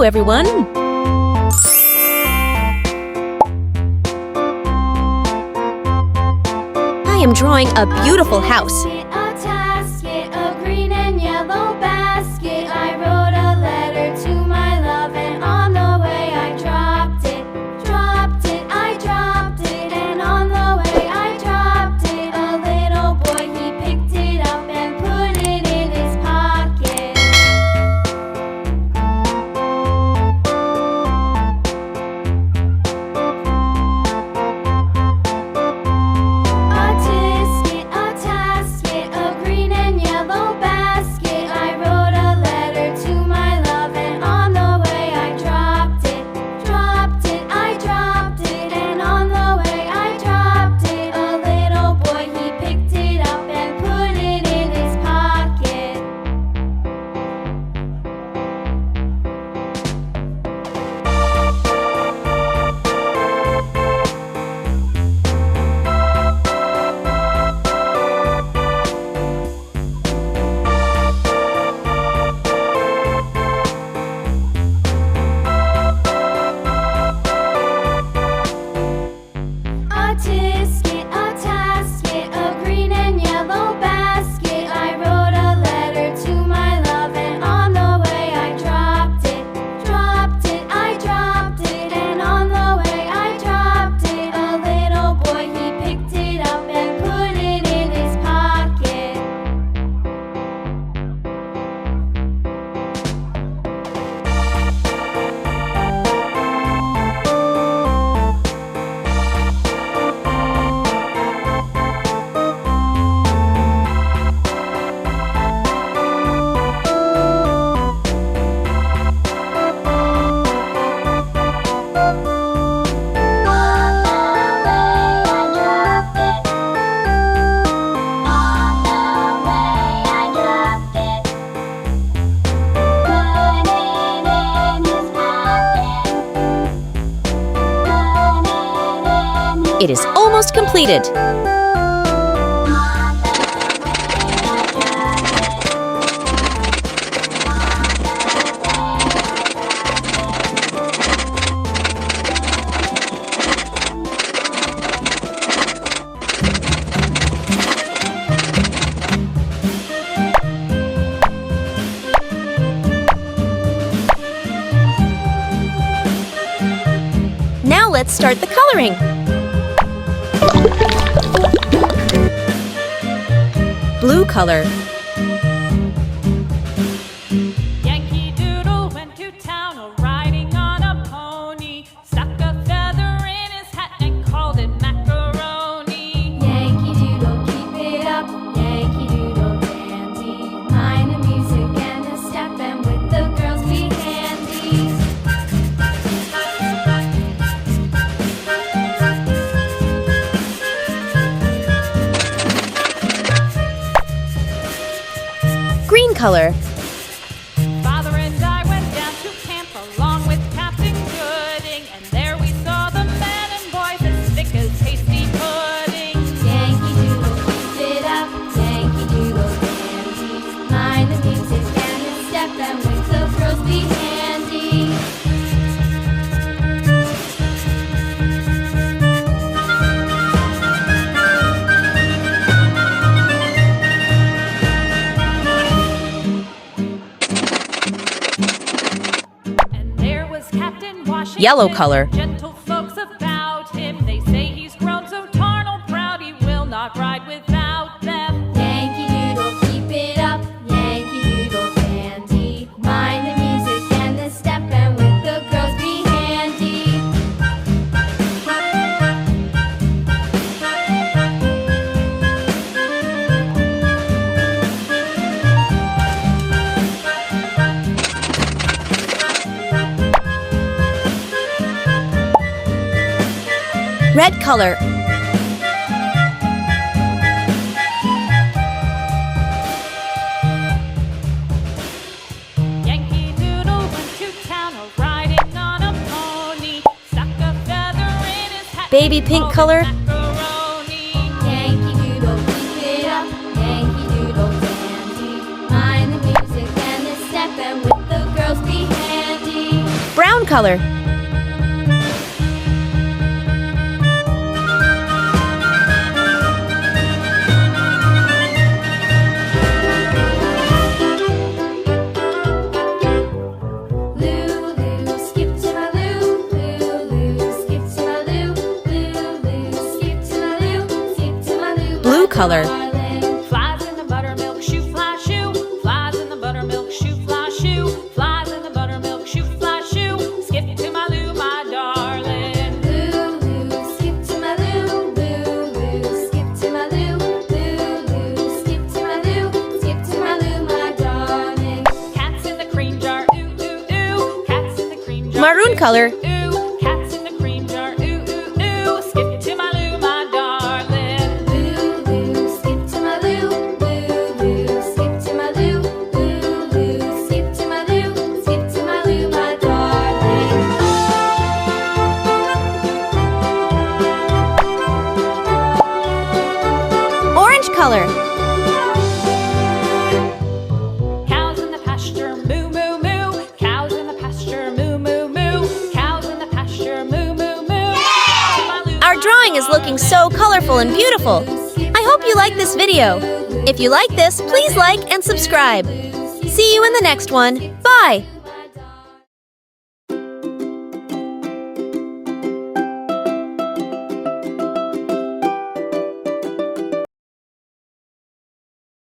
everyone! I am drawing a beautiful house. A tasket, a green and yellow basket. I wrote a letter to my love, and on the way I dropped it. I dropped it, and on the way I dropped it. A little boy, he picked it up and put it in his pocket. A tasket, a green and yellow basket. I wrote a letter to my love, and on the way I dropped it. I dropped it, and on the way I dropped it. A little boy, he picked it up and put it in his pocket. A tasket, a green and yellow basket. I wrote a letter to my love, and on the way I dropped it. I dropped it, and on the way I dropped it. A little boy, he picked it up and put it in his pocket. It is almost completed. Now let's start the coloring. Blue color. Yankee Doodle went to town riding on a pony, stuck a feather in his hat and called it macaroni. Yankee Doodle, keep it up. Yankee Doodle dandy. Mind the music and the step, and with the girls be handy. Green color. Father and I went down to camp along with Captain Gooding, and there we saw the men and boys as thick as hasty pudding. Yankee Doodle, keep it up. Yankee Doodle dandy. Mind the music and the step, and with the girls be handy. And there was Captain Washington. Yellow color. Gentle folks about him, they say he's grown so tarnal proud he will not ride without them. Yankee Doodle, keep it up. Yankee Doodle dandy. Mind the music and the step, and with the girls be handy. Red color. Yankee Doodle went to town riding on a pony, stuck a feather in his hat. Baby pink color. Macaroni. Yankee Doodle, keep it up. Yankee Doodle dandy. Mind the music and the step, and with the girls be handy. color. Lulu, skip to my Lou. Lulu, skip to my Lou. Lulu, skip to my Lou. Skip to my Lou. Blue color. Flies in the buttermilk shoe, fly shoe. Flies in the buttermilk shoe, fly shoe. Flies in the buttermilk shoe, fly shoe. Skip to my Lou, my darling. Lulu, skip to my Lou. Lulu, skip to my Lou. Lulu, skip to my Lou. Skip to my Lou, my darling. Cats in the cream jar, ooh ooh ooh. Cats in the cream jar. Maroon color. Ooh, cats in the cream jar, ooh ooh ooh. Skip to my Lou, my darling. Lulu, skip to my Lou. Lulu, skip to my Lou. Lulu, skip to my Lou. Skip to my Lou, my darling. Orange color. Cows in the pasture, moo moo moo. Cows in the pasture, moo moo moo. Cows in the pasture, moo moo moo. Our drawing is looking so colorful and beautiful. I hope you like this video. If you like this, please like and subscribe. See you in the next one. Bye!